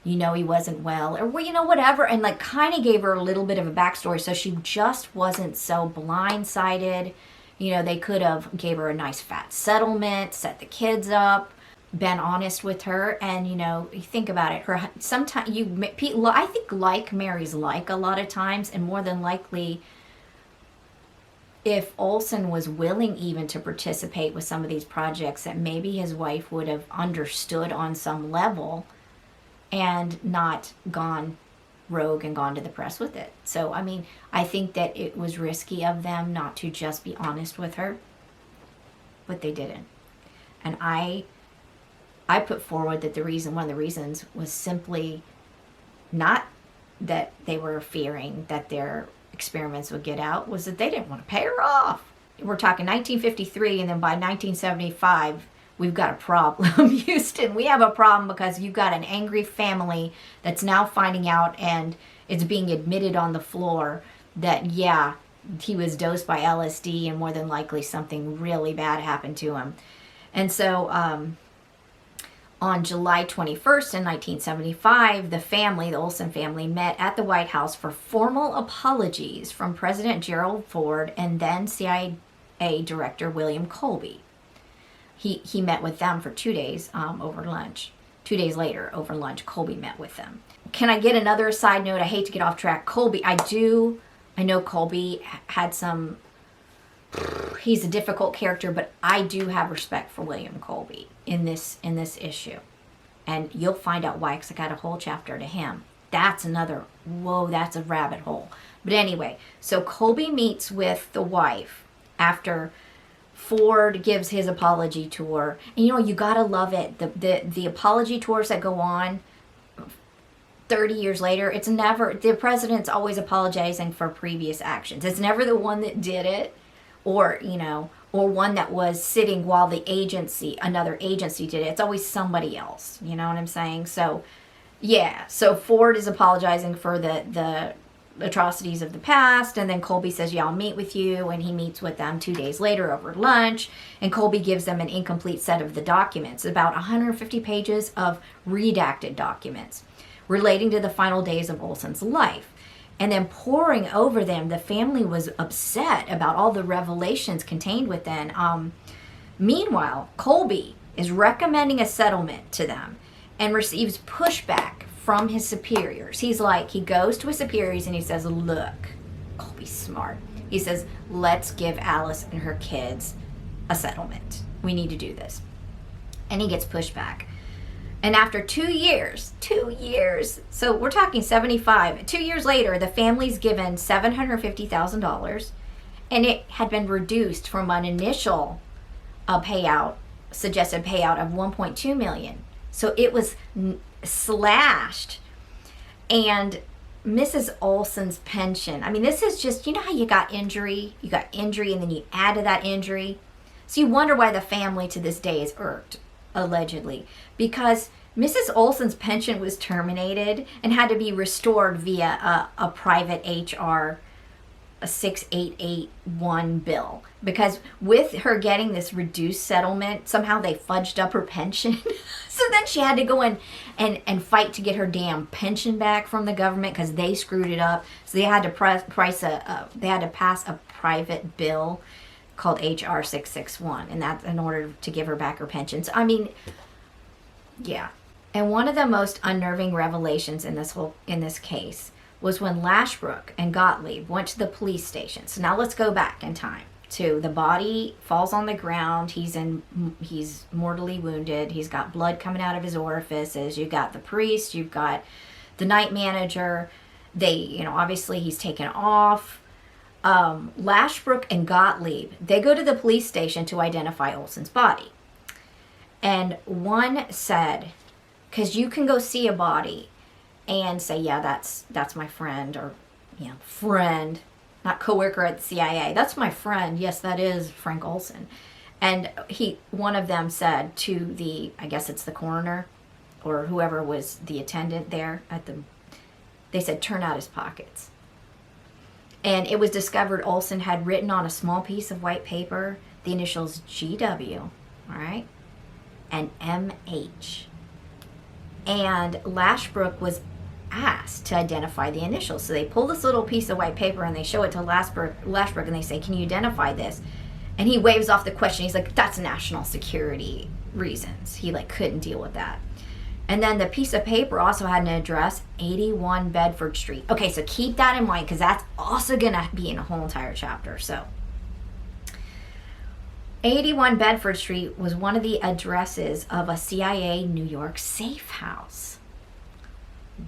you know, he wasn't well, or, you know, whatever, and like kind of gave her a little bit of a backstory so she just wasn't so blindsided. They could have gave her a nice fat settlement, set the kids up, been honest with her, and you think about it. Her sometimes I think like marries like a lot of times, and more than likely, if Olson was willing even to participate with some of these projects, that maybe his wife would have understood on some level and not gone rogue and gone to the press with it. So, I think that it was risky of them not to just be honest with her, but they didn't. And I put forward that one of the reasons was simply not that they were fearing that their experiments would get out, was that they didn't want to pay her off. We're talking 1953, and then by 1975, we've got a problem. Houston, we have a problem because you've got an angry family that's now finding out, and it's being admitted on the floor that, yeah, he was dosed by LSD, and more than likely something really bad happened to him. And so on July 21st in 1975, the Olson family, met at the White House for formal apologies from President Gerald Ford and then CIA Director William Colby. He met with them for 2 days over lunch. 2 days later, over lunch, Colby met with them. Can I get another side note? I hate to get off track. Colby, I know Colby had some... He's a difficult character, but I do have respect for William Colby in this issue. And you'll find out why, because I got a whole chapter to him. That's that's a rabbit hole. But anyway, so Colby meets with the wife after Ford gives his apology tour. And you gotta love it. The apology tours that go on 30 years later, it's never, the president's always apologizing for previous actions. It's never the one that did it, or one that was sitting while another agency did it. It's always somebody else. You know what I'm saying? So, yeah. So Ford is apologizing for the atrocities of the past, and then Colby says, yeah, I'll meet with you, and he meets with them 2 days later over lunch, and Colby gives them an incomplete set of the documents, about 150 pages of redacted documents relating to the final days of Olson's life. And then pouring over them, the family was upset about all the revelations contained within. Meanwhile, Colby is recommending a settlement to them and receives pushback from his superiors. He goes to his superiors and he says, look, Colby's smart. He says, let's give Alice and her kids a settlement. We need to do this. And he gets pushback. And after 2 years, so we're talking 75, 2 years later, the family's given $750,000, and it had been reduced from an initial suggested payout of $1.2 million. So it was slashed. And Mrs. Olson's pension, this is just, how you got injury, and then you add to that injury. So you wonder why the family to this day is irked, allegedly, because Mrs. Olson's pension was terminated and had to be restored via a private HR 6881 bill, because with her getting this reduced settlement, somehow they fudged up her pension. So then she had to go in and fight to get her damn pension back from the government because they screwed it up. So they had to pass a private bill called HR 661, and that's in order to give her back her pensions. Yeah. And one of the most unnerving revelations in this case was when Lashbrook and Gottlieb went to the police station. So now let's go back in time to the body falls on the ground. He's mortally wounded. He's got blood coming out of his orifices. You've got the priest. You've got the night manager. Obviously he's taken off. Lashbrook and Gottlieb, they go to the police station to identify Olson's body. And one said, because you can go see a body and say, yeah, that's my friend, or, friend, not coworker at the CIA. That's my friend. Yes, that is Frank Olson. And one of them said to I guess it's the coroner or whoever was the attendant there they said, turn out his pockets. And it was discovered Olson had written on a small piece of white paper the initials GW, all right, and MH. And Lashbrook was asked to identify the initials. So they pull this little piece of white paper and they show it to Lashbrook and they say, can you identify this? And he waves off the question. He's like, that's national security reasons. He like couldn't deal with that. And then the piece of paper also had an address, 81 Bedford Street. Okay, so keep that in mind because that's also going to be in a whole entire chapter. So 81 Bedford Street was one of the addresses of a CIA New York safe house.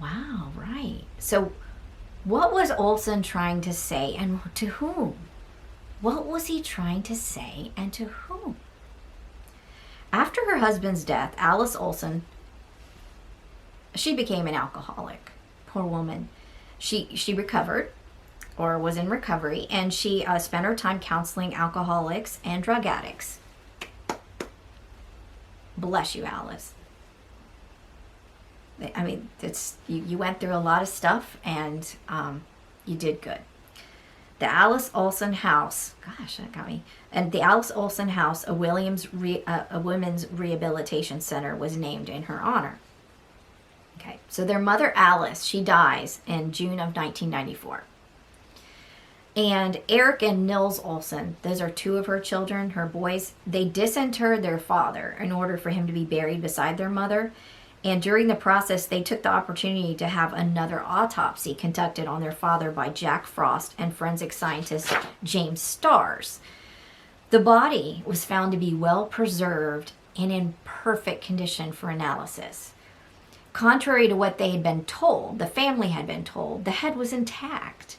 Wow, right. So what was Olson trying to say and to whom? What was he trying to say and to whom? After her husband's death, Alice Olson, she became an alcoholic. Poor woman. She recovered, or was in recovery, and she spent her time counseling alcoholics and drug addicts. Bless you, Alice. I mean, you went through a lot of stuff, and you did good. The Alice Olson House, gosh, that got me. And the Alice Olson House, a women's rehabilitation center, was named in her honor. Okay, so their mother Alice, she dies in June of 1994. And Eric and Nils Olson, those are two of her children, her boys, they disinterred their father in order for him to be buried beside their mother. And during the process, they took the opportunity to have another autopsy conducted on their father by Jack Frost and forensic scientist James Starrs. The body was found to be well preserved and in perfect condition for analysis. Contrary to what they had been told, the family had been told, the head was intact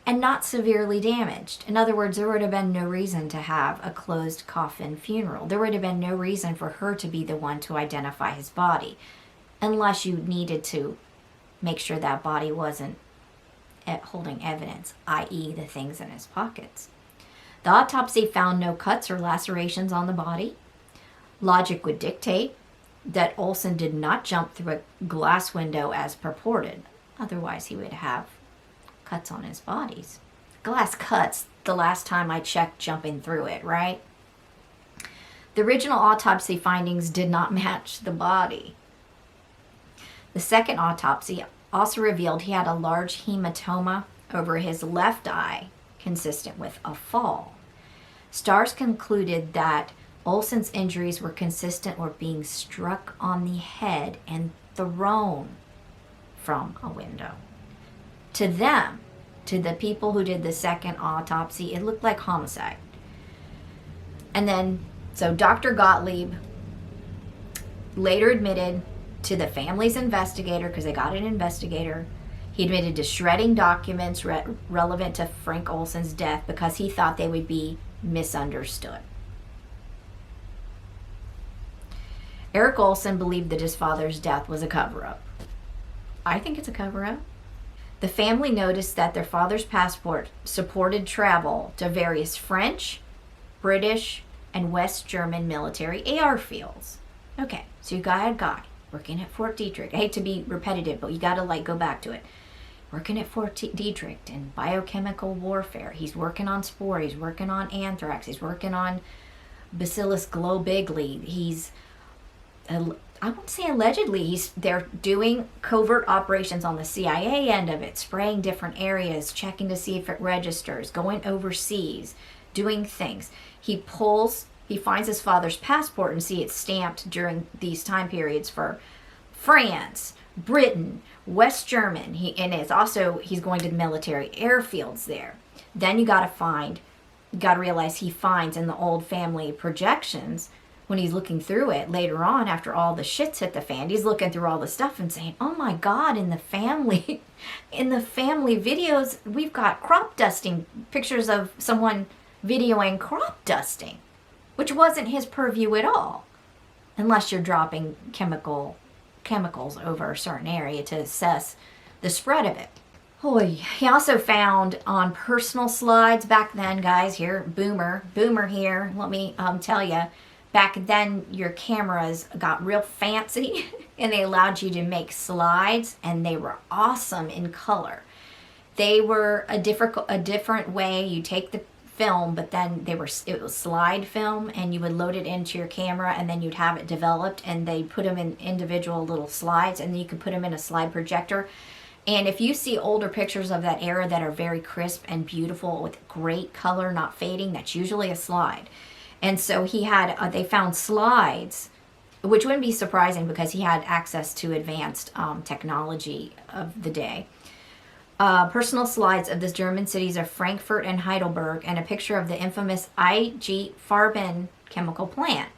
and not severely damaged. In other words, there would have been no reason to have a closed coffin funeral. There would have been no reason for her to be the one to identify his body, unless you needed to make sure that body wasn't holding evidence, i.e. the things in his pockets. The autopsy found no cuts or lacerations on the body. Logic would dictate that Olson did not jump through a glass window as purported. Otherwise, he would have cuts on his bodies. Glass cuts, the last time I checked jumping through it, right? The original autopsy findings did not match the body. The second autopsy also revealed he had a large hematoma over his left eye, consistent with a fall. Starrs concluded that Olson's injuries were consistent with being struck on the head and thrown from a window. To them, to the people who did the second autopsy, it looked like homicide. And then, so Dr. Gottlieb later admitted to the family's investigator, because they got an investigator, he admitted to shredding documents relevant to Frank Olson's death because he thought they would be misunderstood. Eric Olson believed that his father's death was a cover-up. I think it's a cover-up. The family noticed that their father's passport supported travel to various French, British, and West German military airfields. Okay, so you got a guy working at Fort Detrick. I hate to be repetitive, but you got to go back to it. Working at Fort Detrick in biochemical warfare. He's working on spore. He's working on anthrax. He's working on Bacillus globigli. He's, I won't say allegedly, they're doing covert operations on the CIA end of it, spraying different areas, checking to see if it registers, going overseas, doing things. He finds his father's passport and see it's stamped during these time periods for France, Britain, West German. He's going to the military airfields there. Then you got to realize he finds in the old family projections, when he's looking through it later on after all the shit's hit the fan, he's looking through all the stuff and saying, oh my God, in the family videos, we've got crop dusting, pictures of someone videoing crop dusting, which wasn't his purview at all, unless you're dropping chemicals over a certain area to assess the spread of it. He also found on personal slides back then, guys, here, boomer here, let me tell you, back then your cameras got real fancy and they allowed you to make slides, and they were awesome in color. They were a different way. You take the film, but then it was slide film, and you would load it into your camera, and then you'd have it developed, and they put them in individual little slides, and then you could put them in a slide projector. And if you see older pictures of that era that are very crisp and beautiful with great color, not fading, that's usually a slide. And so he had, they found slides, which wouldn't be surprising because he had access to advanced technology of the day. Personal slides of the German cities of Frankfurt and Heidelberg, and a picture of the infamous IG Farben chemical plant.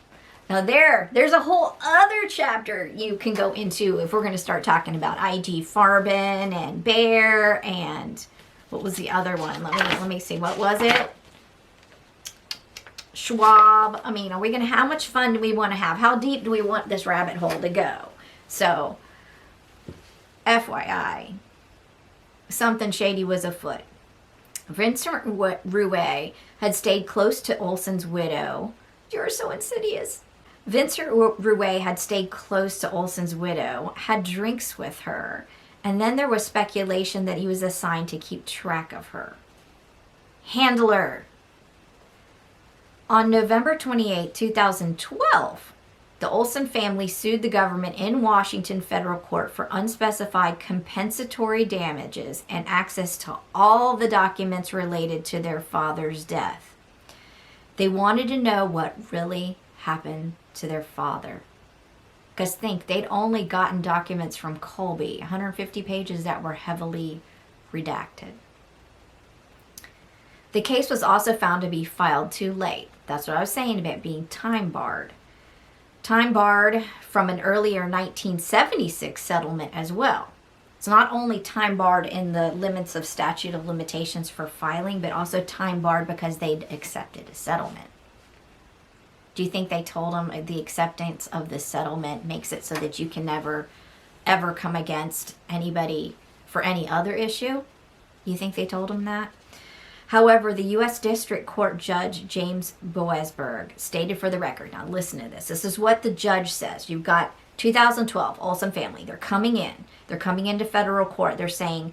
Now there's a whole other chapter you can go into if we're going to start talking about IG Farben and Bayer and what was the other one? Let me see. What was it? Schwab. I mean, how much fun do we want to have? How deep do we want this rabbit hole to go? So, FYI, something shady was afoot. Vincent Rouet had stayed close to Olson's widow. You're so insidious. Vincent Rouet had stayed close to Olson's widow, had drinks with her, and then there was speculation that he was assigned to keep track of her. Handler. On November 28, 2012, the Olson family sued the government in Washington federal court for unspecified compensatory damages and access to all the documents related to their father's death. They wanted to know what really happened to their father. Because think, they'd only gotten documents from Colby, 150 pages that were heavily redacted. The case was also found to be filed too late. That's what I was saying about being time barred. Time barred from an earlier 1976 settlement as well. It's not only time barred in the limits of statute of limitations for filing, but also time barred because they'd accepted a settlement. Do you think they told them the acceptance of the settlement makes it so that you can never, ever come against anybody for any other issue? You think they told them that? However, the U.S. District Court Judge James Boasberg stated for the record, now listen to this. This is what the judge says. You've got 2012, Olson family. They're coming in. They're coming into federal court. They're saying,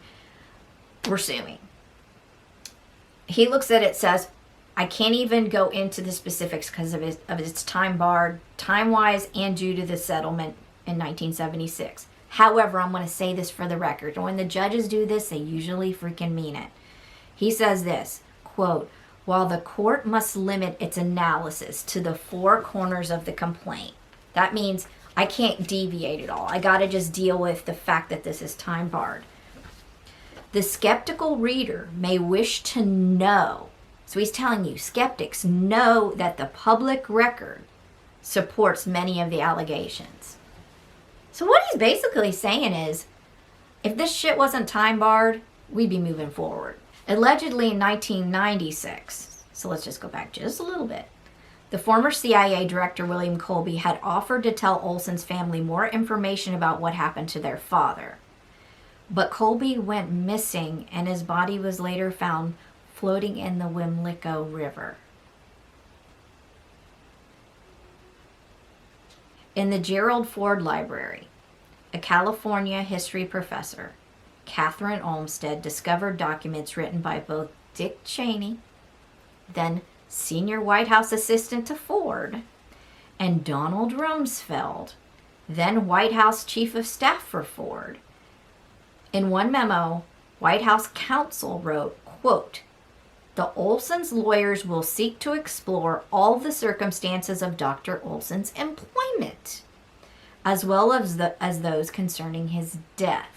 we're suing. He looks at it, says, I can't even go into the specifics because of its time barred, time-wise, and due to the settlement in 1976. However, I'm going to say this for the record. When the judges do this, they usually freaking mean it. He says this, quote, while the court must limit its analysis to the four corners of the complaint. That means I can't deviate at all. I got to just deal with the fact that this is time barred. The skeptical reader may wish to know. So he's telling you, skeptics know that the public record supports many of the allegations. So what he's basically saying is, if this shit wasn't time barred, we'd be moving forward. Allegedly in 1996, so let's just go back just a little bit, the former CIA director William Colby had offered to tell Olson's family more information about what happened to their father. But Colby went missing and his body was later found floating in the Wimlico River. In the Gerald Ford Library, a California history professor, Catherine Olmsted, discovered documents written by both Dick Cheney, then senior White House assistant to Ford, and Donald Rumsfeld, then White House chief of staff for Ford. In one memo, White House counsel wrote, quote, the Olson's lawyers will seek to explore all the circumstances of Dr. Olson's employment, as well as those concerning his death.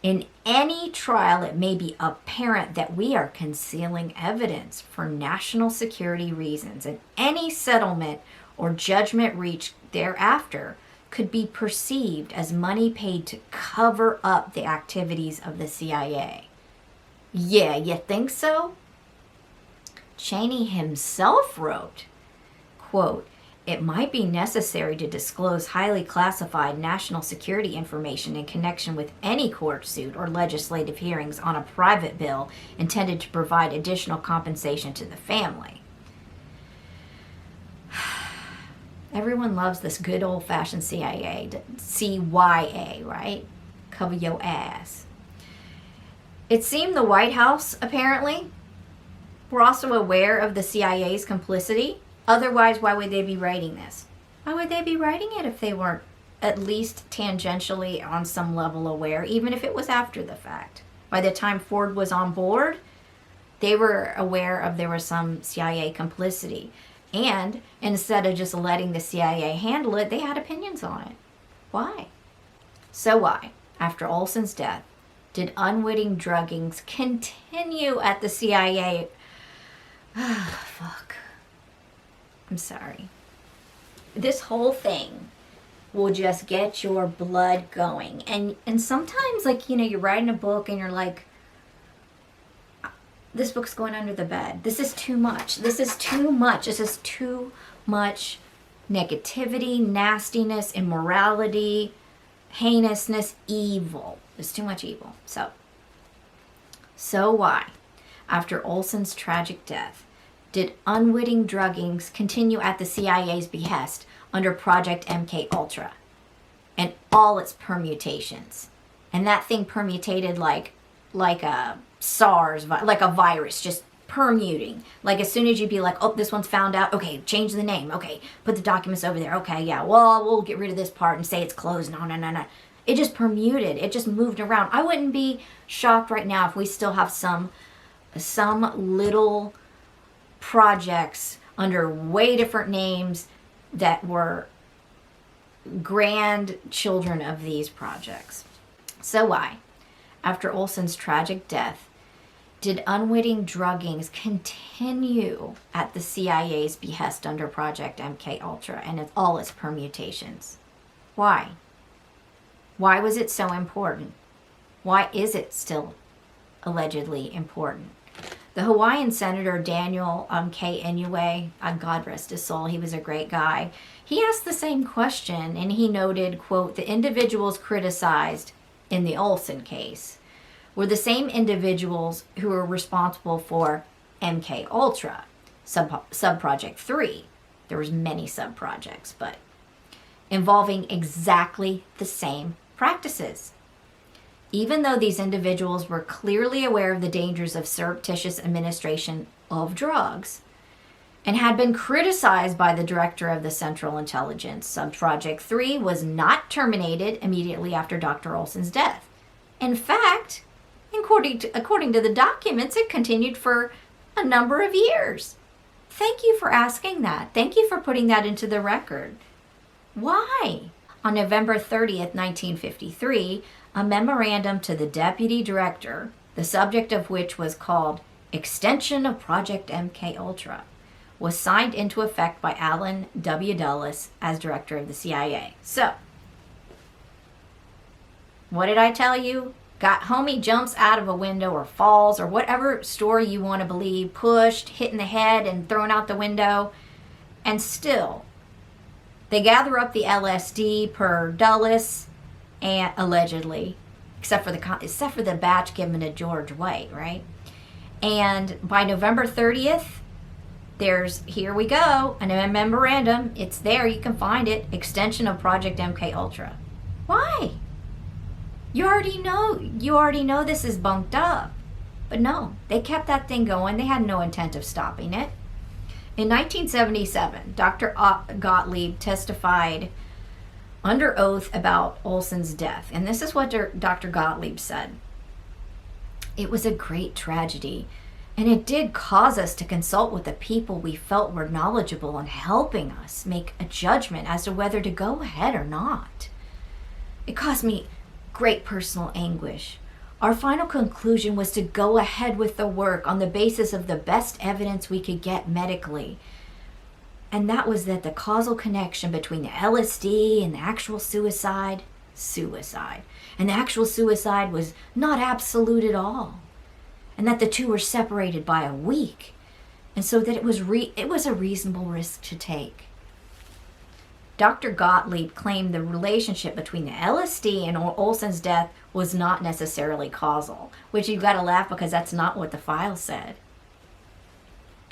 In any trial, it may be apparent that we are concealing evidence for national security reasons, and any settlement or judgment reached thereafter could be perceived as money paid to cover up the activities of the CIA. Yeah, you think so? Cheney himself wrote, quote, it might be necessary to disclose highly classified national security information in connection with any court suit or legislative hearings on a private bill intended to provide additional compensation to the family. Everyone loves this good old-fashioned CIA, CYA, right? Cover your ass. It seemed the White House, apparently, were also aware of the CIA's complicity. Otherwise, why would they be writing this? Why would they be writing it if they weren't at least tangentially on some level aware, even if it was after the fact. By the time Ford was on board, they were aware of there was some CIA complicity. And instead of just letting the CIA handle it, they had opinions on it. Why? So why, after Olson's death, did unwitting druggings continue at the CIA? Fuck. I'm sorry. This whole thing will just get your blood going. And sometimes, like, you're writing a book and you're like, this book's going under the bed. This is too much. This is too much. This is too much negativity, nastiness, immorality, heinousness, evil. There's too much evil. So why, after Olson's tragic death, did unwitting druggings continue at the CIA's behest under Project MKUltra and all its permutations? And that thing permutated like a SARS, like a virus, just permuting. Like as soon as you'd be like, oh, this one's found out, okay, change the name, okay, put the documents over there, okay, yeah, well, we'll get rid of this part and say it's closed. No. It just permuted. It just moved around. I wouldn't be shocked right now if we still have some little projects under way different names that were grandchildren of these projects. So why, after Olson's tragic death, did unwitting druggings continue at the CIA's behest under Project MKUltra and all its permutations? Why? Why was it so important? Why is it still allegedly important? The Hawaiian Senator Daniel K. Inouye, God rest his soul, he was a great guy. He asked the same question, and he noted, quote, the individuals criticized in the Olson case were the same individuals who were responsible for MKUltra, Subproject 3. There was many subprojects, but involving exactly the same practices. Even though these individuals were clearly aware of the dangers of surreptitious administration of drugs and had been criticized by the director of the Central Intelligence, Subproject 3 was not terminated immediately after Dr. Olson's death. In fact, according to the documents, it continued for a number of years. Thank you for asking that. Thank you for putting that into the record. Why? On November 30th, 1953, a memorandum to the deputy director, the subject of which was called Extension of Project MKUltra, was signed into effect by Allen W. Dulles as director of the CIA. So, what did I tell you? Got homie jumps out of a window or falls or whatever story you want to believe, pushed, hit in the head and thrown out the window, and still they gather up the LSD per Dulles, and allegedly, except for the batch given to George White, right? And by November 30th, here we go, a memorandum. It's there, you can find it. Extension of Project MKUltra. Why? You already know this is bunked up. But no, they kept that thing going. They had no intent of stopping it. In 1977, Dr. Gottlieb testified under oath about Olson's death. And this is what Dr. Gottlieb said. It was a great tragedy, and it did cause us to consult with the people we felt were knowledgeable in helping us make a judgment as to whether to go ahead or not. It caused me great personal anguish. Our final conclusion was to go ahead with the work on the basis of the best evidence we could get medically. And that was that the causal connection between the LSD and the actual suicide, and the actual suicide was not absolute at all. And that the two were separated by a week. And so that it was a reasonable risk to take. Dr. Gottlieb claimed the relationship between the LSD and Olson's death was not necessarily causal, which you've got to laugh because that's not what the file said.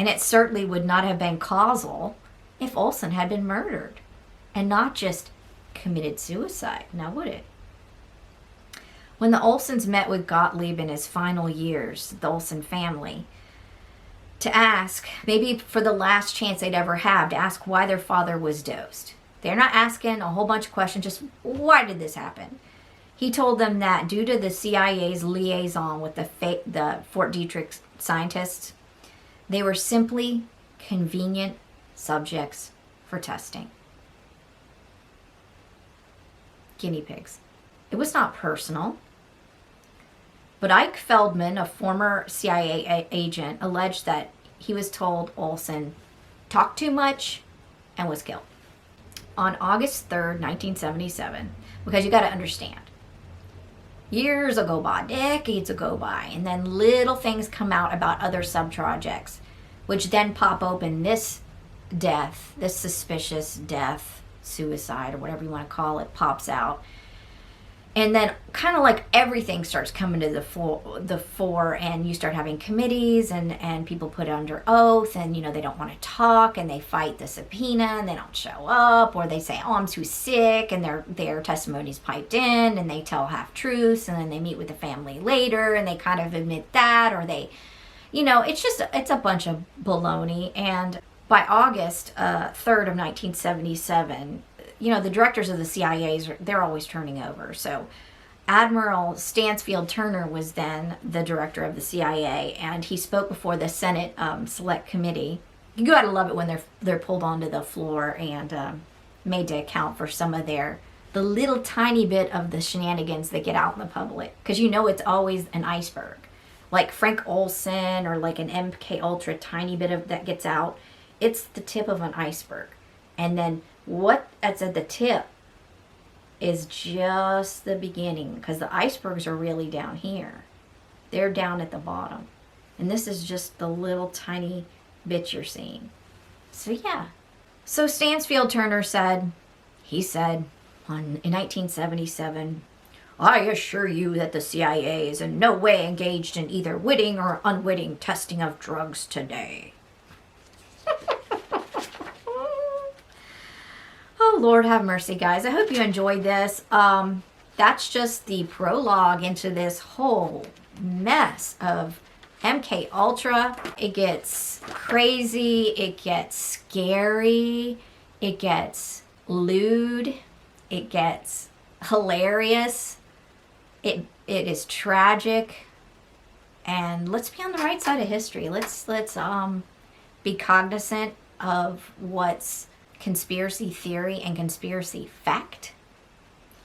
And it certainly would not have been causal if Olson had been murdered and not just committed suicide, now would it? When the Olsons met with Gottlieb in his final years, the Olson family, to ask, maybe for the last chance they'd ever have, to ask why their father was dosed. They're not asking a whole bunch of questions, just why did this happen? He told them that due to the CIA's liaison with the Fort Detrick scientists, they were simply convenient subjects for testing. Guinea pigs. It was not personal. But Ike Feldman, a former CIA agent, alleged that he was told Olson talked too much and was killed. On August 3rd, 1977, because you got to understand, years ago by, decades ago by, and then little things come out about other sub-projects, which then pop open this death, this suspicious death, suicide, or whatever you want to call it, pops out. And then kind of like everything starts coming to the fore, and you start having committees and people put under oath, and they don't want to talk, and they fight the subpoena and they don't show up, or they say, oh, I'm too sick, and their testimony's piped in, and they tell half truths, and then they meet with the family later and they kind of admit that, or they, it's a bunch of baloney. And by August 3rd of 1977, the directors of the CIAs, they're always turning over. So Admiral Stansfield Turner was then the director of the CIA, and he spoke before the Senate Select Committee. You gotta love it when they're pulled onto the floor and made to account for some of the little tiny bit of the shenanigans that get out in the public. Because it's always an iceberg. Like Frank Olson or like an MK tiny bit of that gets out. It's the tip of an iceberg. And then that's at the tip is just the beginning, because the icebergs are really down here. They're down at the bottom. And this is just the little tiny bit you're seeing. So yeah. So Stansfield Turner said in 1977, I assure you that the CIA is in no way engaged in either witting or unwitting testing of drugs today. Oh, Lord have mercy, guys. I hope you enjoyed this. That's just the prologue into this whole mess of MK Ultra. It gets crazy. It gets scary. It gets lewd. It gets hilarious. It is tragic. And let's be on the right side of history. Let's be cognizant of what's conspiracy theory and conspiracy fact.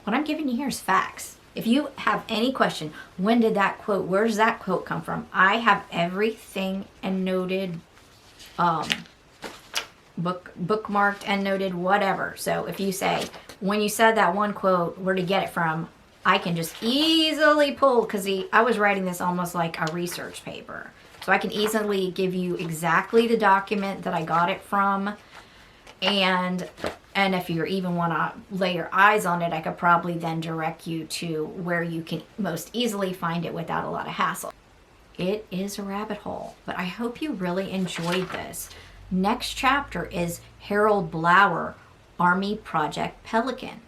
What I'm giving you here is facts. If you have any question, when did that quote, where does that quote come from? I have everything and noted, bookmarked and noted, whatever. So if you say, when you said that one quote, where to get it from, I can just easily pull, because I was writing this almost like a research paper. So I can easily give you exactly the document that I got it from. And if you even want to lay your eyes on it, I could probably then direct you to where you can most easily find it without a lot of hassle. It is a rabbit hole, but I hope you really enjoyed this. Next chapter is Harold Blower, Army Project Pelican.